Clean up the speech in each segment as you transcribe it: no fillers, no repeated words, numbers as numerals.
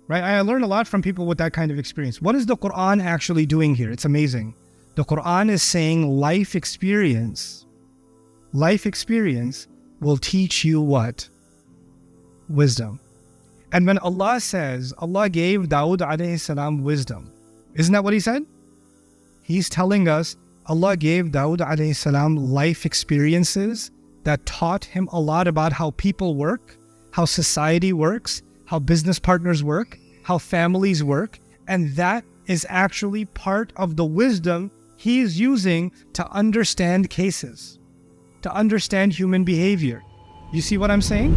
right? I learned a lot from people with that kind of experience. What is the Quran actually doing here? It's amazing. The Quran is saying life experience will teach you what? Wisdom. And when Allah says, Allah gave Dawud alayhi salam wisdom, isn't that what He said? He's telling us Allah gave Dawud alayhi salam life experiences that taught him a lot about how people work, how society works, how business partners work, how families work. And that is actually part of the wisdom he's using to understand cases, to understand human behavior. You see what I'm saying?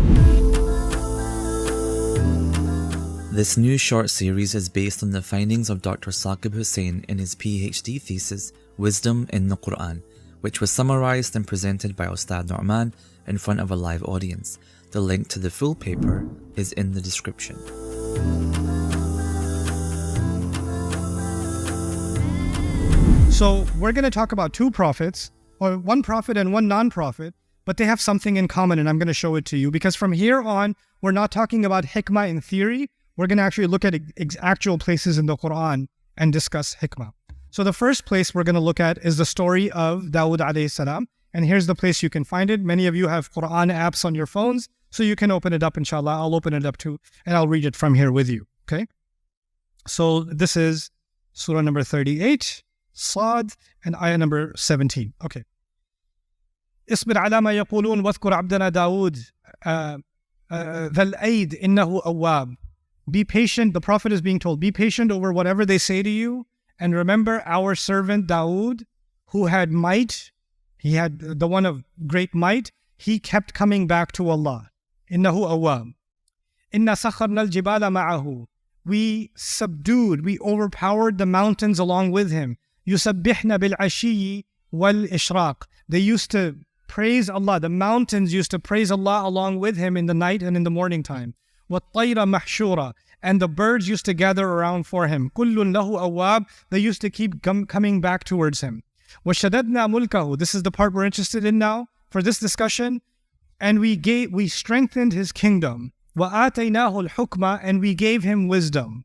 This new short series is based on the findings of Dr. Saqib Hussain in his PhD thesis, Wisdom in the Quran, which was summarized and presented by Ustad Nu'man in front of a live audience. The link to the full paper is in the description. So we're going to talk about two prophets, or one prophet and one non-prophet, but they have something in common, and I'm going to show it to you, because from here on, we're not talking about hikmah in theory. We're going to actually look at actual places in the Quran and discuss hikmah. So the first place we're going to look at is the story of Dawud alayhi salam. And here's the place you can find it. Many of you have Quran apps on your phones, so you can open it up, inshallah. I'll open it up too, and I'll read it from here with you, okay? So this is Surah number 38, Sad, and ayah number 17. Okay. اصبر على ما يقولون واذكر عبدنا داود ذا الأيد إنه أواب. Be patient, the Prophet is being told, be patient over whatever they say to you. And remember our servant Dawud, who had might, he had the one of great might, he kept coming back to Allah. إِنَّهُ أَوَّابٌ إِنَّا سَخَّرْنَا الْجِبَالَ مَعَهُ. We subdued, we overpowered the mountains along with him. يُسَبِّحْنَا بِالْعَشِيِّ وَالْإِشْرَاقِ. They used to praise Allah. The mountains used to praise Allah along with him in the night and in the morning time. وَالطَّيْرَ مَحْشُورًا. And the birds used to gather around for him. كُلٌّ لَهُ أَوَّابٌ. They used to keep coming back towards him. وَشَدَدْنَا مُلْكَهُ. This is the part we're interested in now for this discussion. And we strengthened his kingdom. وَآتَيْنَاهُ الْحُكْمَةَ. And we gave him wisdom.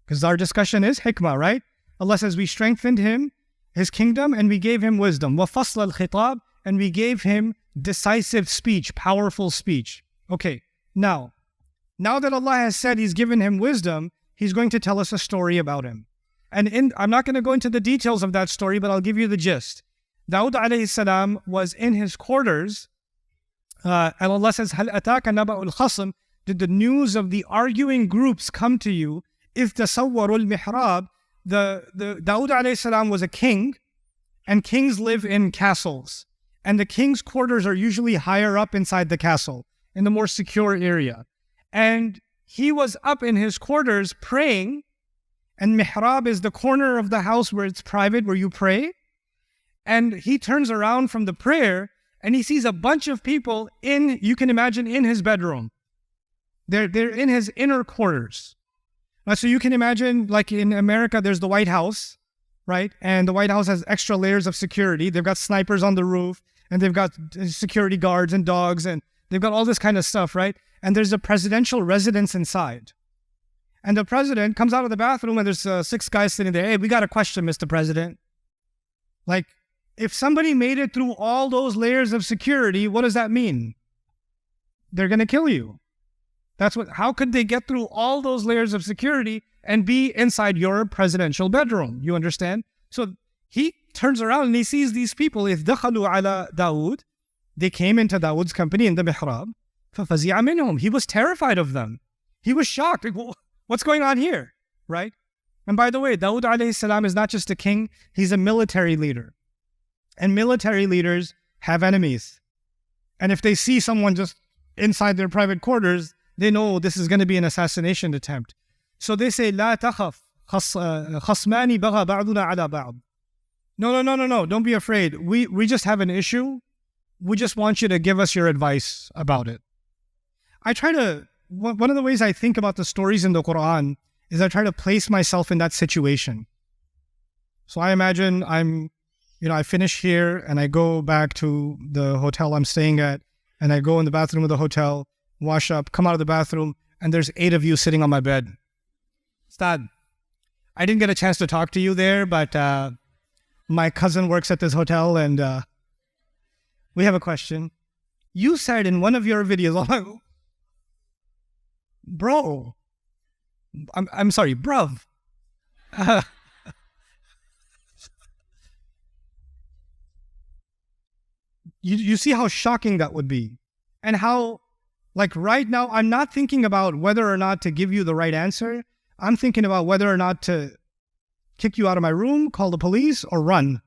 Because our discussion is hikmah, right? Allah says we strengthened him, his kingdom, and we gave him wisdom. وَفَصْلَ الْخِطَابِ. And we gave him decisive speech, powerful speech. Okay, now that Allah has said He's given him wisdom, He's going to tell us a story about him. And I'm not going to go into the details of that story, but I'll give you the gist. Dawud alayhi salam was in his quarters, and Allah says, هَلْ أَتَاكَ نَبَأُ الْخَصْمِ. Did the news of the arguing groups come to you? إِذْ تَصَوَّرُوا الْمِحْرَابِ. The Dawud alayhi salam was a king, and kings live in castles. And the king's quarters are usually higher up inside the castle, in the more secure area. And he was up in his quarters praying, and mihrab is the corner of the house where it's private, where you pray. And he turns around from the prayer, and he sees a bunch of people you can imagine, in his bedroom. They're in his inner quarters. So you can imagine, like in America, there's the White House, right? And the White House has extra layers of security. They've got snipers on the roof, and they've got security guards and dogs, and they've got all this kind of stuff, right? And there's a presidential residence inside. And the president comes out of the bathroom, and there's 6 guys sitting there. Hey, we got a question, Mr. President. Like, if somebody made it through all those layers of security, what does that mean? They're going to kill you. How could they get through all those layers of security and be inside your presidential bedroom? You understand? So he turns around and he sees these people. إِذْ دَخَلُوا عَلَى دَاوُد. They came into Dawud's company in the mihrab. فَفَزِعَ مِنْهُمْ. He was terrified of them. He was shocked. Like, what's going on here? Right? And by the way, Dawud alayhi salam is not just a king. He's a military leader. And military leaders have enemies. And if they see someone just inside their private quarters, they know this is going to be an assassination attempt. So they say, لا تخف خصمان بغى بعضنا على بعض. No. Don't be afraid. We just have an issue. We just want you to give us your advice about it. One of the ways I think about the stories in the Quran is I try to place myself in that situation. So I imagine I finish here and I go back to the hotel I'm staying at, and I go in the bathroom of the hotel, wash up, come out of the bathroom, and there's 8 of you sitting on my bed. Ustad, I didn't get a chance to talk to you there, but my cousin works at this hotel and we have a question. You said in one of your videos, I'm like, bro, I'm sorry, bruv. You see how shocking that would be, and how, like, right now, I'm not thinking about whether or not to give you the right answer. I'm thinking about whether or not to kick you out of my room, call the police, or run.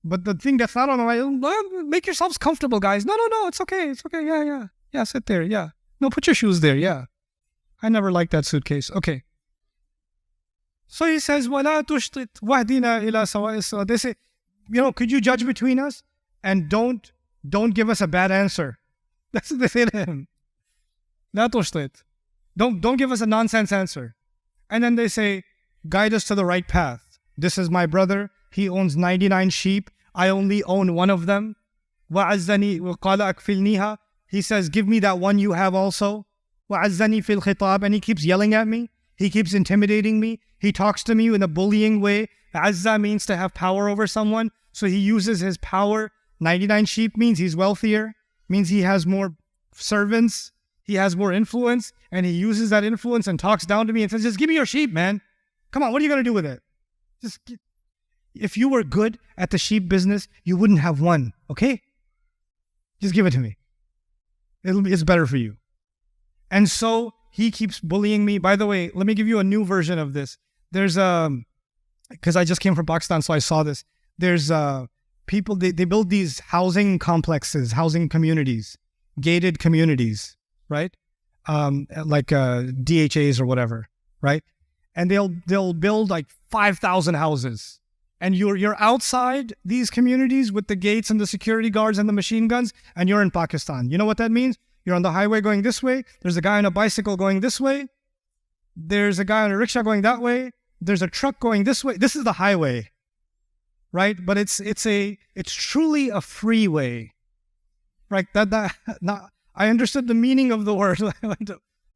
But the thing that's not on my mind, make yourselves comfortable, guys. No, it's okay. It's okay. Yeah, sit there. Yeah. No, put your shoes there. Yeah. I never liked that suitcase. Okay. So he says, وَلَا تُشْطِتْ وَهْدِنَا إِلَى سَوَاءِ الصِّرَاطِ. They say, could you judge between us? And don't give us a bad answer. That's what they say to him. لا تشطت. Don't give us a nonsense answer. And then they say, guide us to the right path. This is my brother. He owns 99 sheep. I only own one of them. وَعَزَّنِي وَقَالَ أَكْفِلْنِيهَا. He says, give me that one you have also. وَعَزَّنِي فِي الْخِطَابِ. And he keeps yelling at me. He keeps intimidating me. He talks to me in a bullying way. Azza means to have power over someone. So he uses his power. 99 sheep means he's wealthier, means he has more servants, he has more influence, and he uses that influence and talks down to me and says, just give me your sheep, man. Come on, what are you going to do with it? If you were good at the sheep business, you wouldn't have one, okay? Just give it to me. It's better for you. And so he keeps bullying me. By the way, let me give you a new version of this. There's because I just came from Pakistan, so I saw this. There's people, they build these housing complexes, housing communities, gated communities, right? Like DHAs or whatever, right? And they'll build like 5,000 houses. And you're outside these communities with the gates and the security guards and the machine guns, and you're in Pakistan. You know what that means? You're on the highway going this way. There's a guy on a bicycle going this way. There's a guy on a rickshaw going that way. There's a truck going this way. This is the highway. Right, but it's truly a freeway, right? I understood the meaning of the word.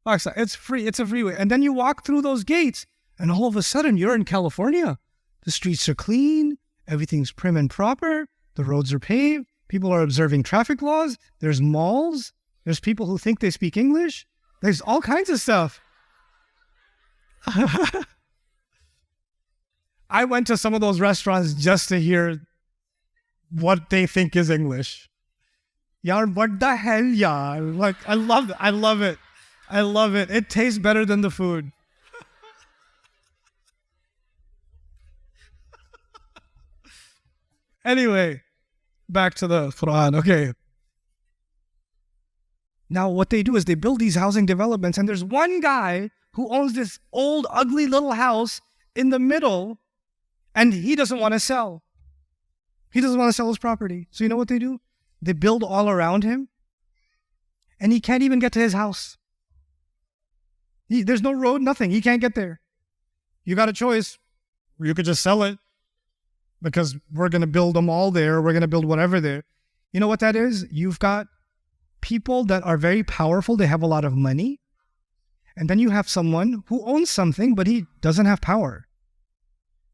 It's free. It's a freeway, and then you walk through those gates, and all of a sudden you're in California. The streets are clean, everything's prim and proper, the roads are paved, people are observing traffic laws. There's malls. There's people who think they speak English. There's all kinds of stuff. I went to some of those restaurants just to hear what they think is English. Yaar, what the hell, yaar? Like, I love it. It tastes better than the food. Anyway, back to the Quran. Okay. Now, what they do is they build these housing developments, and there's one guy who owns this old, ugly little house in the middle. And he doesn't want to sell. He doesn't want to sell his property. So you know what they do? They build all around him. And he can't even get to his house. There's no road, nothing. He can't get there. You got a choice. You could just sell it. Because we're going to build them all there. We're going to build whatever there. You know what that is? You've got people that are very powerful. They have a lot of money. And then you have someone who owns something, but he doesn't have power.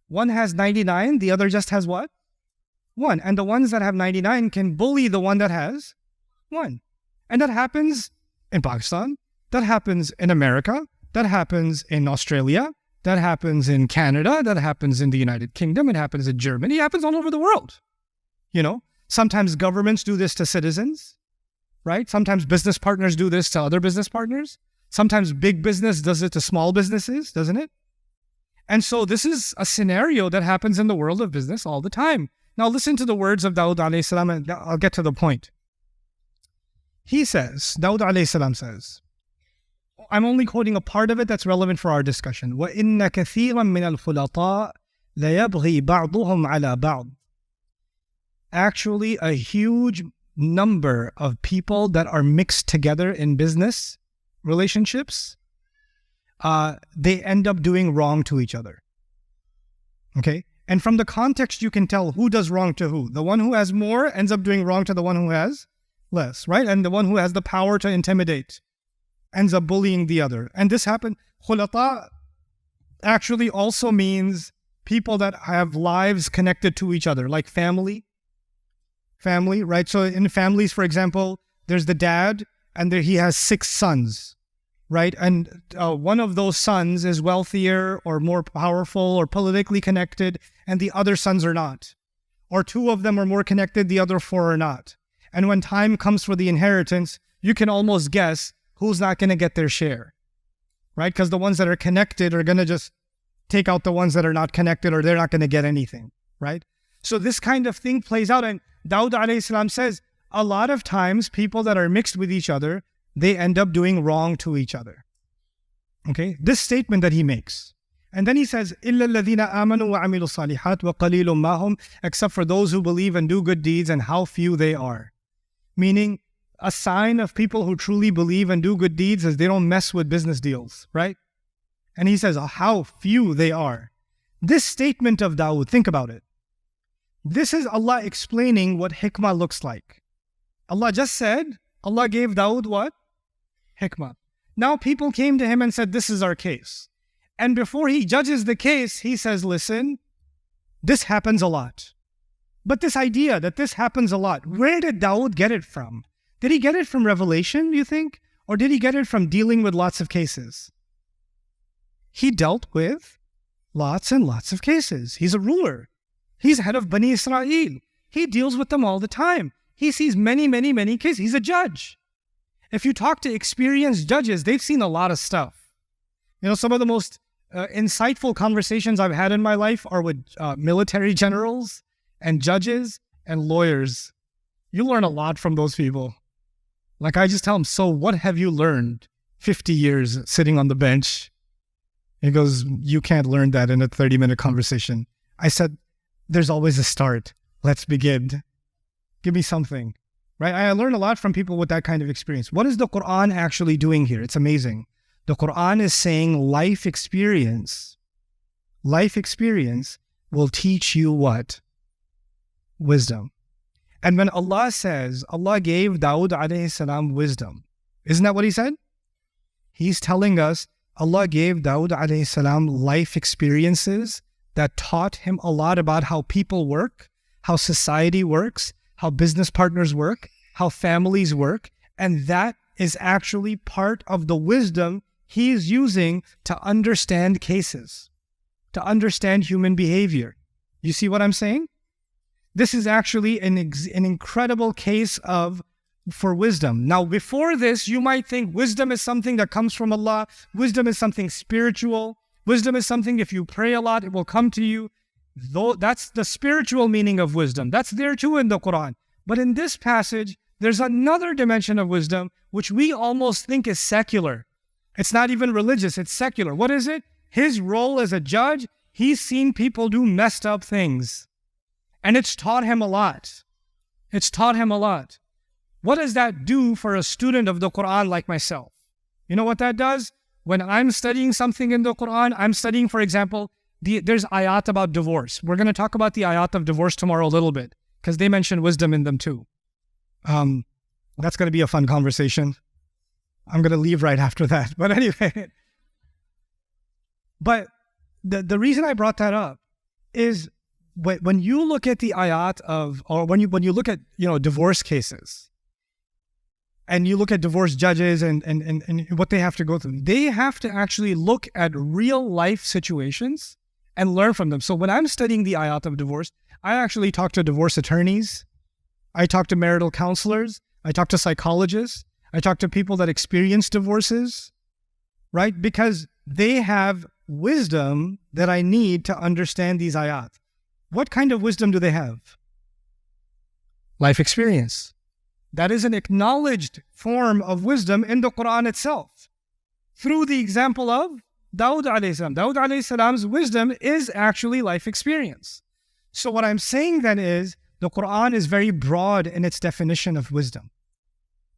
One has 99, the other just has what? 1. And the ones that have 99 can bully the one that has 1. And that happens in Pakistan. That happens in America. That happens in Australia. That happens in Canada. That happens in the United Kingdom. It happens in Germany. It happens all over the world. Sometimes governments do this to citizens, right? Sometimes business partners do this to other business partners. Sometimes big business does it to small businesses, doesn't it? And so this is a scenario that happens in the world of business all the time. Now listen to the words of Dawud alayhi salam, and I'll get to the point. He says, Dawud alayhi salam says, I'm only quoting a part of it that's relevant for our discussion. وَإِنَّ كَثِيرًا مِنَ الْخُلَطَاءِ لَيَبْغِي بَعْضُهُمْ عَلَى بَعْضٍ. Actually, a huge number of people that are mixed together in business relationships, they end up doing wrong to each other. Okay? And from the context, you can tell who does wrong to who. The one who has more ends up doing wrong to the one who has less, right? And the one who has the power to intimidate ends up bullying the other. And this happened, khulata, actually also means people that have lives connected to each other, like family, right? So in families, for example, there's the dad and he has 6 sons, right? And one of those sons is wealthier or more powerful or politically connected, and the other sons are not. Or 2 of them are more connected, the other 4 are not. And when time comes for the inheritance, you can almost guess who's not going to get their share, right? Because the ones that are connected are going to just take out the ones that are not connected, or they're not going to get anything, right? So this kind of thing plays out. And Dawud alayhi salam says, a lot of times people that are mixed with each other, they end up doing wrong to each other. Okay, this statement that he makes. And then he says, إِلَّا الَّذِينَ آمَنُوا وَعَمِلُوا الصَّالِحَاتِ وَقَلِيلٌ مَّا هُمْ, except for those who believe and do good deeds, and how few they are. Meaning, a sign of people who truly believe and do good deeds is they don't mess with business deals, right? And he says, how few they are. This statement of Dawud, think about it. This is Allah explaining what hikmah looks like. Allah just said, Allah gave Dawud what? Hikmah. Now people came to him and said, this is our case. And before he judges the case, he says, listen, this happens a lot. But this idea that this happens a lot, where did Dawud get it from? Did he get it from revelation, you think? Or did he get it from dealing with lots of cases? He dealt with lots and lots of cases. He's a ruler. He's head of Bani Israel. He deals with them all the time. He sees many, many, many cases. He's a judge. If you talk to experienced judges, they've seen a lot of stuff. You know, some of the most insightful conversations I've had in my life are with military generals and judges and lawyers. You learn a lot from those people. Like, I just tell them, so what have you learned 50 years sitting on the bench? He goes, you can't learn that in a 30-minute conversation. I said, there's always a start. Let's begin. Give me something, right? I learn a lot from people with that kind of experience. What is the Quran actually doing here? It's amazing. The Quran is saying life experience will teach you what? Wisdom. And when Allah says, Allah gave Dawud alayhi salam wisdom, isn't that what he said? He's telling us Allah gave Dawud alayhi salam life experiences that taught him a lot about how people work, how society works, how business partners work, how families work. And that is actually part of the wisdom he's using to understand cases, to understand human behavior. You see what I'm saying? This is actually an incredible case for wisdom. Now, before this, you might think wisdom is something that comes from Allah. Wisdom is something spiritual. Wisdom is something, if you pray a lot, it will come to you. Though that's the spiritual meaning of wisdom. That's there too in the Quran. But in this passage, there's another dimension of wisdom, which we almost think is secular. It's not even religious, it's secular. What is it? His role as a judge, he's seen people do messed up things. And it's taught him a lot. It's taught him a lot. What does that do for a student of the Quran like myself? You know what that does? When I'm studying something in the Quran, I'm studying, for example, there's ayat about divorce. We're going to talk about the ayat of divorce tomorrow a little bit, because they mention wisdom in them too. That's going to be a fun conversation. I'm going to leave right after that. But anyway, but the reason I brought that up is when you look at the ayat or when you look at, divorce cases, and you look at divorce judges and what they have to go through, they have to actually look at real life situations and learn from them. So when I'm studying the ayat of divorce, I actually talk to divorce attorneys, I talk to marital counselors, I talk to psychologists, I talk to people that experience divorces, right? Because they have wisdom that I need to understand these ayat. What kind of wisdom do they have? Life experience. That is an acknowledged form of wisdom in the Quran itself. Through the example of Dawud alayhi salam. Dawud alayhi salam's wisdom is actually life experience. So what I'm saying then is, the Quran is very broad in its definition of wisdom.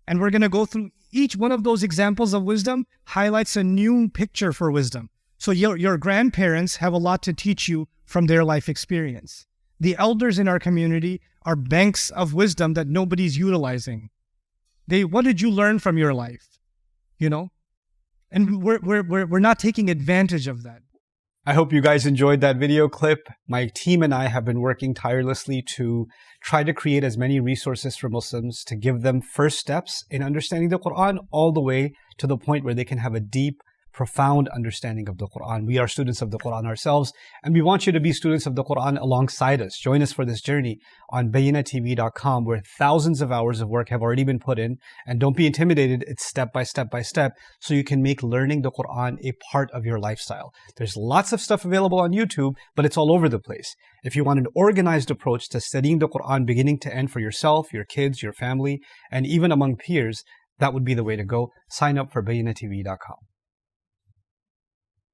And we're going to go through each one of those examples of wisdom, highlights a new picture for wisdom. So your grandparents have a lot to teach you from their life experience. The elders in our community are banks of wisdom that nobody's utilizing. What did you learn from your life? And we're not taking advantage of that. I hope you guys enjoyed that video clip. My team and I have been working tirelessly to try to create as many resources for Muslims to give them first steps in understanding the Quran all the way to the point where they can have a deep, profound understanding of the Quran. We are students of the Quran ourselves, and we want you to be students of the Quran alongside us. Join us for this journey on bayinatv.com, where thousands of hours of work have already been put in. And don't be intimidated, it's step by step by step, so you can make learning the Quran a part of your lifestyle. There's lots of stuff available on YouTube, but it's all over the place. If you want an organized approach to studying the Quran beginning to end for yourself, your kids, your family, and even among peers, that would be the way to go. Sign up for bayinatv.com.